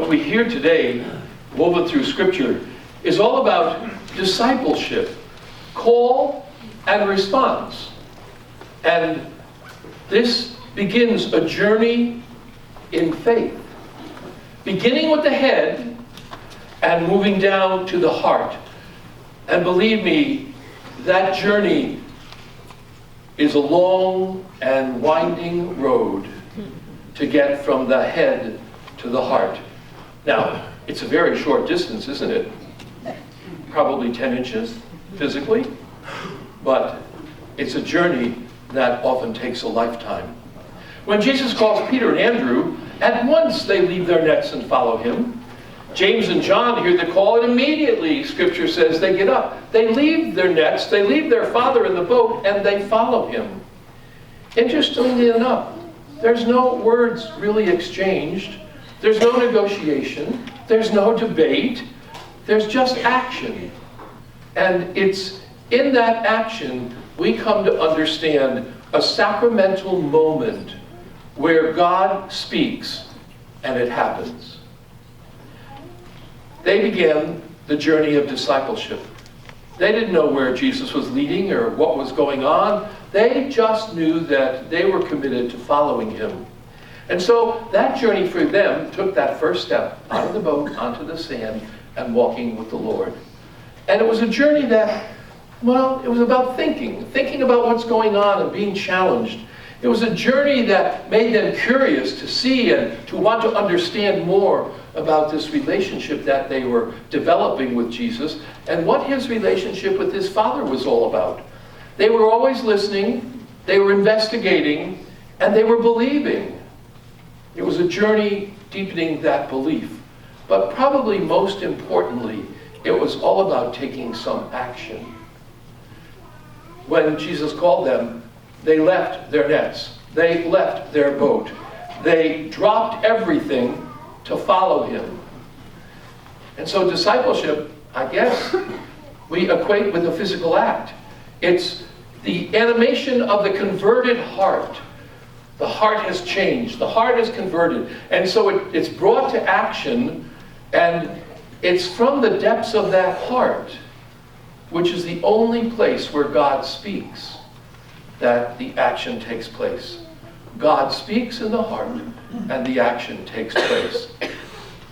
what we hear today, woven through Scripture, is all about discipleship, call and response. And this begins a journey in faith, beginning with the head and moving down to the heart. And believe me, that journey is a long and winding road to get from the head to the heart. Now, it's a very short distance, isn't it? Probably 10 inches physically, but it's a journey that often takes a lifetime. When Jesus calls Peter and Andrew, at once they leave their nets and follow him. James and John hear the call, and immediately, Scripture says, they get up. They leave their nets, they leave their father in the boat, and they follow him. Interestingly enough, there's no words really exchanged. There's no negotiation. There's no debate. There's just action. And it's in that action we come to understand a sacramental moment where God speaks and it happens. They began the journey of discipleship. They didn't know where Jesus was leading or what was going on. They just knew that they were committed to following him. And so that journey for them took that first step out of the boat, onto the sand, and walking with the Lord. And it was a journey that, well, it was about thinking about what's going on and being challenged. It was a journey that made them curious to see and to want to understand more about this relationship that they were developing with Jesus and what his relationship with his Father was all about. They were always listening, they were investigating, and they were believing. It was a journey deepening that belief. But probably most importantly, it was all about taking some action. When Jesus called them, they left their nets. They left their boat. They dropped everything to follow him. And so discipleship, I guess, we equate with a physical act. It's the animation of the converted heart. The heart has changed. The heart is converted. And so it's brought to action, and it's from the depths of that heart, which is the only place where God speaks, that the action takes place. God speaks in the heart, and the action takes place.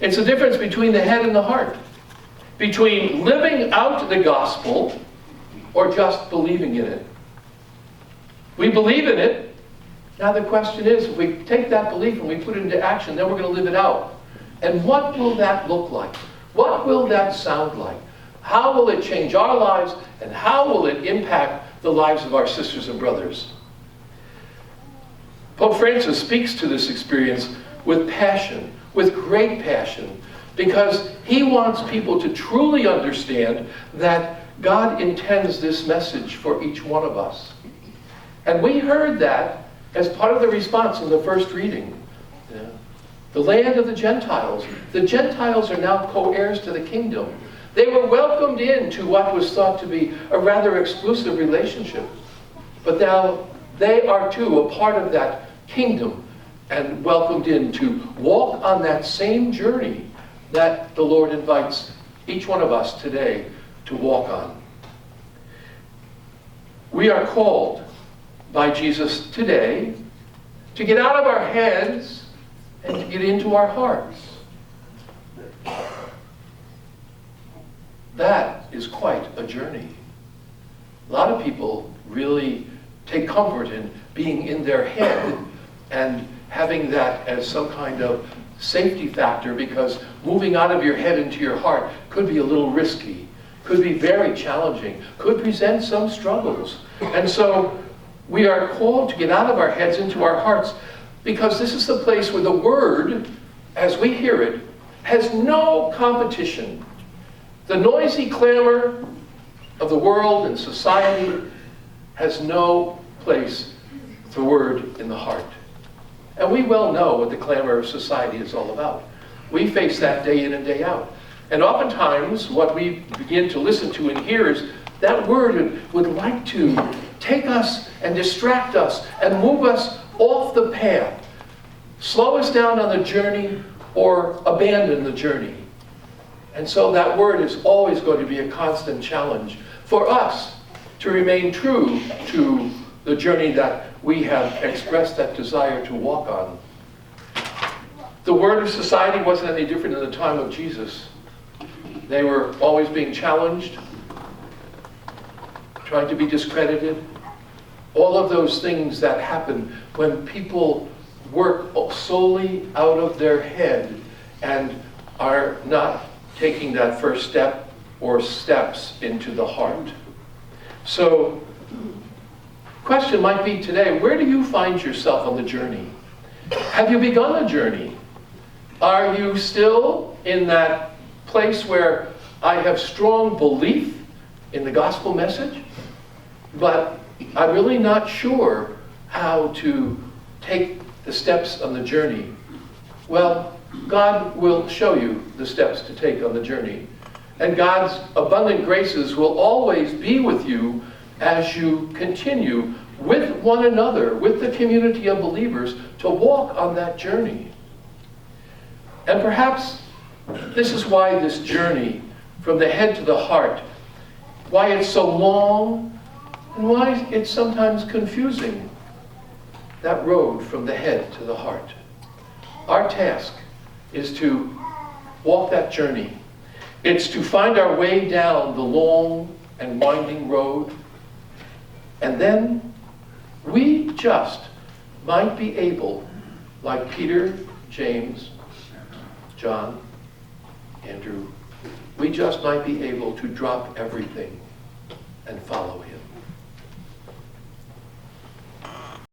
It's the difference between the head and the heart, between living out the gospel or just believing in it. We believe in it. Now the question is, if we take that belief and we put it into action, then we're going to live it out. And what will that look like? What will that sound like? How will it change our lives, and how will it impact the lives of our sisters and brothers? Pope Francis speaks to this experience with passion, with great passion, because he wants people to truly understand that God intends this message for each one of us. And we heard that as part of the response in the first reading. The land of the Gentiles. The Gentiles are now co-heirs to the kingdom. They were welcomed into what was thought to be a rather exclusive relationship. But now they are too a part of that kingdom and welcomed in to walk on that same journey that the Lord invites each one of us today to walk on. We are called by Jesus today to get out of our heads and to get into our hearts. That is quite a journey. A lot of people really take comfort in being in their head and having that as some kind of safety factor, because moving out of your head into your heart could be a little risky, could be very challenging, could present some struggles. And so we are called to get out of our heads into our hearts, because this is the place where the Word, as we hear it, has no competition. The noisy clamor of the world and society has no place for the Word in the heart. And we well know what the clamor of society is all about. We face that day in and day out. And oftentimes what we begin to listen to and hear is that Word would like to take us and distract us and move us off the path, slow us down on the journey, or abandon the journey. And so that word is always going to be a constant challenge for us to remain true to the journey that we have expressed that desire to walk on. The word of society wasn't any different in the time of Jesus. They were always being challenged, trying to be discredited. All of those things that happen when people work solely out of their head and are not taking that first step or steps into the heart. So, question might be today, where do you find yourself on the journey? Have you begun a journey? Are you still in that place where I have strong belief in the gospel message, but I'm really not sure how to take the steps on the journey? Well, God will show you the steps to take on the journey. And God's abundant graces will always be with you as you continue with one another, with the community of believers, to walk on that journey. And perhaps this is why this journey from the head to the heart, why it's so long, and why it's sometimes confusing, that road from the head to the heart. Our task is to walk that journey. It's to find our way down the long and winding road, and then we just might be able, like Peter, James, John, Andrew, we just might be able to drop everything and follow him.